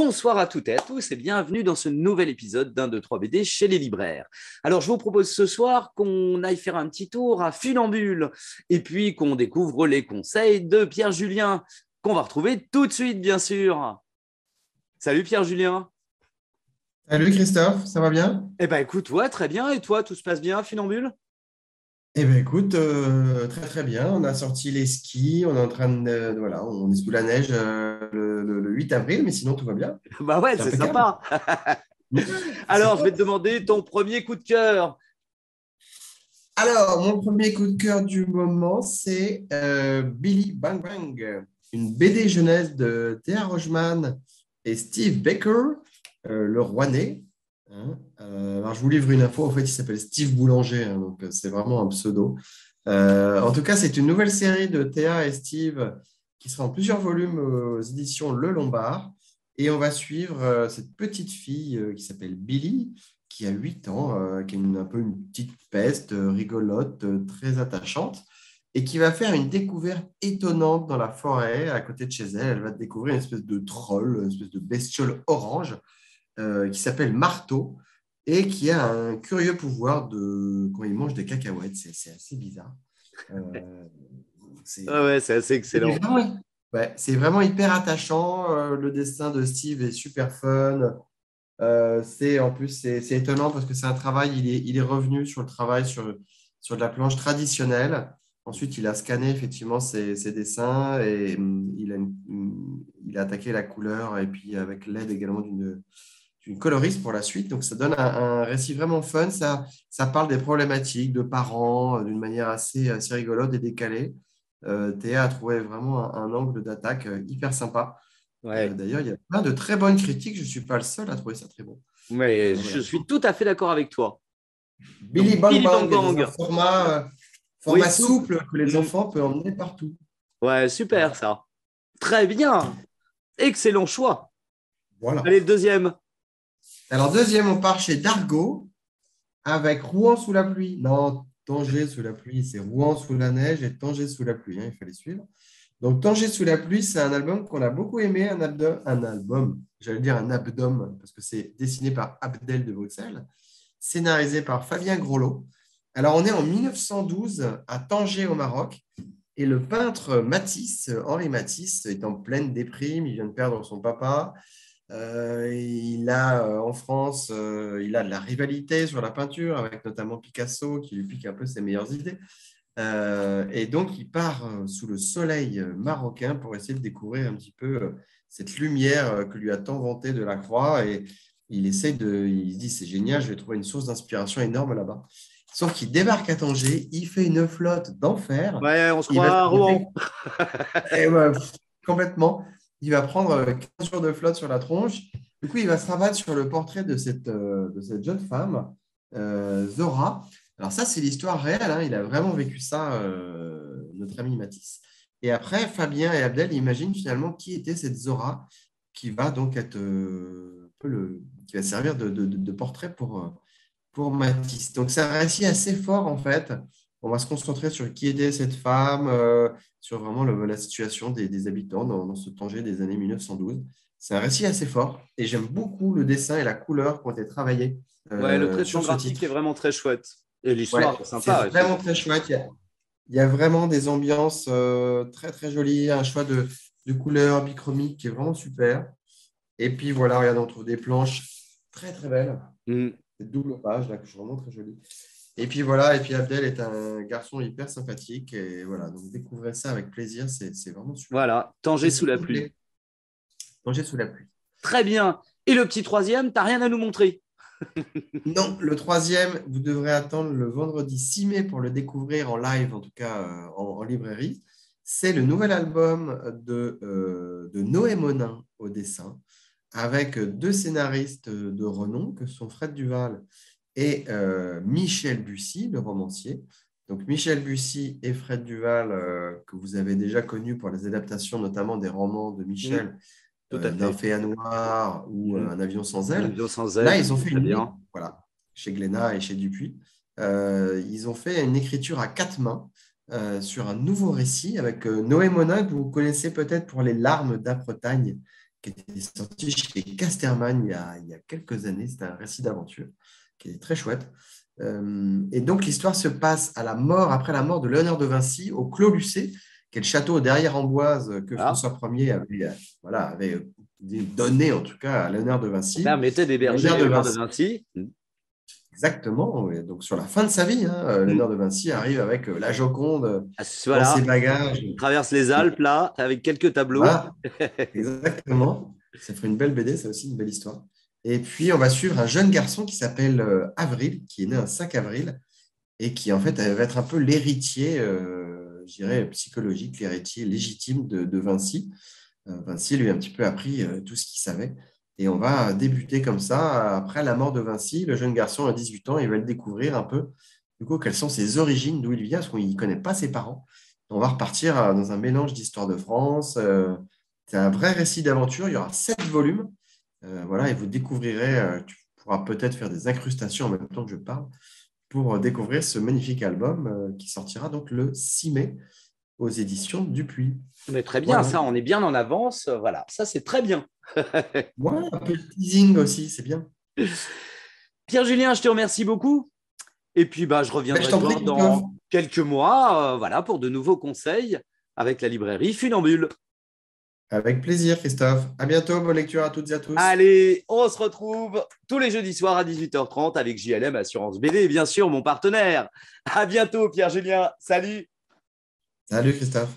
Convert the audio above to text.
Bonsoir à toutes et à tous et bienvenue dans ce nouvel épisode d'un, deux, trois BD chez les libraires. Alors, je vous propose ce soir qu'on aille faire un petit tour à Funambule et puis qu'on découvre les conseils de Pierre Julien, qu'on va retrouver tout de suite, bien sûr. Salut Pierre Julien. Salut Christophe, ça va bien? Eh bien, écoute, ouais, très bien. Et toi, tout se passe bien, Funambule? Eh bien écoute, très très bien. On a sorti les skis, on est en train voilà, on est sous la neige le 8 avril, mais sinon tout va bien. Bah ouais, C'est c'est impeccable. sympa. Ouais, c'est Alors, je vais top. te demander ton premier coup de cœur. Alors, mon premier coup de cœur du moment, c'est Billy Bang Bang, une BD jeunesse de Théa Rochman et Steve Baker, le Rouennais. Hein. Alors, je vous livre une info, en fait, il s'appelle Steve Boulanger, hein, donc c'est vraiment un pseudo. En tout cas, c'est une nouvelle série de Théa et Steve qui sera en plusieurs volumes aux éditions Le Lombard. Et on va suivre cette petite fille qui s'appelle Billy, qui a 8 ans, qui est un peu une petite peste rigolote, très attachante, et qui va faire une découverte étonnante dans la forêt à côté de chez elle. Elle va découvrir une espèce de troll, une espèce de bestiole orange qui s'appelle Marteau et qui a un curieux pouvoir de quand il mange des cacahuètes. C'est assez bizarre. Euh, Ah c'est ouais, c'est assez c'est excellent. vraiment, ouais, c'est vraiment hyper attachant. Le dessin de Steve est super fun. En plus, c'est étonnant parce que c'est un travail, il est revenu sur le travail sur de la planche traditionnelle. Ensuite, il a scanné effectivement ses dessins et il a attaqué la couleur et puis avec l'aide également d'une coloriste pour la suite. Donc, ça donne un récit vraiment fun. Ça parle des problématiques de parents d'une manière assez rigolote et décalée. Théa a trouvé vraiment un angle d'attaque hyper sympa. Ouais. D'ailleurs, il y a plein de très bonnes critiques. Je ne suis pas le seul à trouver ça très bon. Mais je Voilà. suis tout à fait d'accord avec toi. Donc, Billy Bang Billy Bang Bang est dans un Bang. Oui, format souple. souple que les Mm. enfants peuvent emmener partout. Ouais, super Voilà. ça. Très bien. Excellent choix. Voilà. Allez, le deuxième. Alors, deuxième, on part chez Dargo avec Rouen sous la pluie. Non, Tanger sous la pluie, c'est Rouen sous la neige et Tanger sous la pluie, hein, il fallait suivre. Donc, Tanger sous la pluie, c'est un album qu'on a beaucoup aimé, un album, j'allais dire un abdom, parce que c'est dessiné par Abdel de Bruxelles, scénarisé par Fabien Groslo. Alors, on est en 1912 à Tanger au Maroc, et le peintre Matisse, Henri Matisse, est en pleine déprime, il vient de perdre son papa. En France, il a de la rivalité sur la peinture, avec notamment Picasso, qui lui pique un peu ses meilleures idées. Et donc, il part sous le soleil marocain pour essayer de découvrir un petit peu cette lumière que lui a tant vantée de la croix. Et il se dit, c'est génial, je vais trouver une source d'inspiration énorme là-bas. Sauf qu'il débarque à Tanger, il fait une flotte d'enfer. Ouais, on se Il va croit à Rouen. et ouais, complètement. Il va prendre 15 jours de flotte sur la tronche. Du coup, il va se rabattre sur le portrait de cette jeune femme, Zora. Alors ça, c'est l'histoire réelle, hein. Il a vraiment vécu ça, notre ami Matisse. Et après, Fabien et Abdel imaginent finalement qui était cette Zora qui va donc être qui va servir de portrait pour Matisse. Donc, c'est un récit assez fort, en fait. On va se concentrer sur qui était cette femme, sur vraiment la situation des habitants dans ce Tanger des années 1912. C'est un récit assez fort et j'aime beaucoup le dessin et la couleur qui ont été travaillés Ouais, le traitement sur ce graphique est titre. vraiment très chouette. Et Ouais, l'histoire est c'est sympa, vraiment effectivement. très chouette. Il y a vraiment des ambiances très, très jolies, un choix de couleurs bichromiques qui est vraiment super. Et puis voilà, regarde, on trouve des planches très, très belles. Mm. Cette double page là, que je trouve vraiment très jolie. Et puis voilà, et puis Abdel est un garçon hyper sympathique. Et voilà, donc découvrez ça avec plaisir, c'est vraiment super. Voilà, Tanger Qu'est-ce sous qui la vous pluie. plaît? Manger sous la pluie. Très bien. Et le petit troisième, t'as rien à nous montrer. Non, le troisième, vous devrez attendre le vendredi 6 mai pour le découvrir en live, en tout cas en librairie. C'est le nouvel album de Noé Monin au dessin, avec deux scénaristes de renom, que sont Fred Duval et Michel Bussy, le romancier. Donc Michel Bussy et Fred Duval, que vous avez déjà connus pour les adaptations notamment des romans de Mm. Michel, Tout à D'un fait. Fée à Noir ou Mm. Un avion sans Un ailes. avion sans aile, Là, je ils ont connais fait très bien. voilà, chez Glénat et chez Dupuis, ils ont fait une écriture à quatre mains sur un nouveau récit avec Noé Monin, que vous connaissez peut-être pour Les larmes d'Apretagne, qui était sorti chez Casterman il y a quelques années. C'était un récit d'aventure qui est très chouette. Et donc, l'histoire se passe après la mort de Léonard de Vinci, au Clos Lucé, qui est le château derrière Amboise que Voilà. François Ier avait donné, en tout cas, à Léonard de Vinci. Permettait d'héberger Léonard de Léonard de Vinci, Vinci. exactement. Ouais. Donc, sur la fin de sa vie, hein, Léonard de Vinci arrive avec la Joconde dans ses Voilà, bagages. il traverse les Et Alpes, là, avec quelques tableaux. voilà, exactement. Ça ferait une belle BD, c'est aussi une belle histoire. Et puis, on va suivre un jeune garçon qui s'appelle Avril, qui est né un 5 avril, et qui, en fait, va être un peu l'héritier, je dirais, psychologique, l'héritier légitime de Vinci. Vinci lui a un petit peu appris tout ce qu'il savait. Et on va débuter comme ça. Après la mort de Vinci, le jeune garçon a 18 ans, il va le découvrir un peu. Du coup, quelles sont ses origines, d'où il vient, parce qu'il ne connaît pas ses parents. On va repartir dans un mélange d'histoire de France. C'est un vrai récit d'aventure. Il y aura 7 volumes. Voilà, et vous découvrirez, tu pourras peut-être faire des incrustations en même temps que je parle pour découvrir ce magnifique album qui sortira donc le 6 mai aux éditions Dupuis. Mais très bien, Voilà. ça, on est bien en avance. Voilà, ça, c'est très bien. Ouais, un peu de teasing aussi, c'est bien. Pierre-Julien, je te remercie beaucoup. Et puis, bah, je Ben, je reviendrai te t'en prie, voir Christophe. dans quelques mois voilà, pour de nouveaux conseils avec la librairie Funambule. Avec plaisir, Christophe. À bientôt. Bonne lecture à toutes et à tous. Allez, on se retrouve tous les jeudis soirs à 18h30 avec JLM Assurance BD et bien sûr mon partenaire. À bientôt, Pierre-Julien. Salut. Salut, Christophe.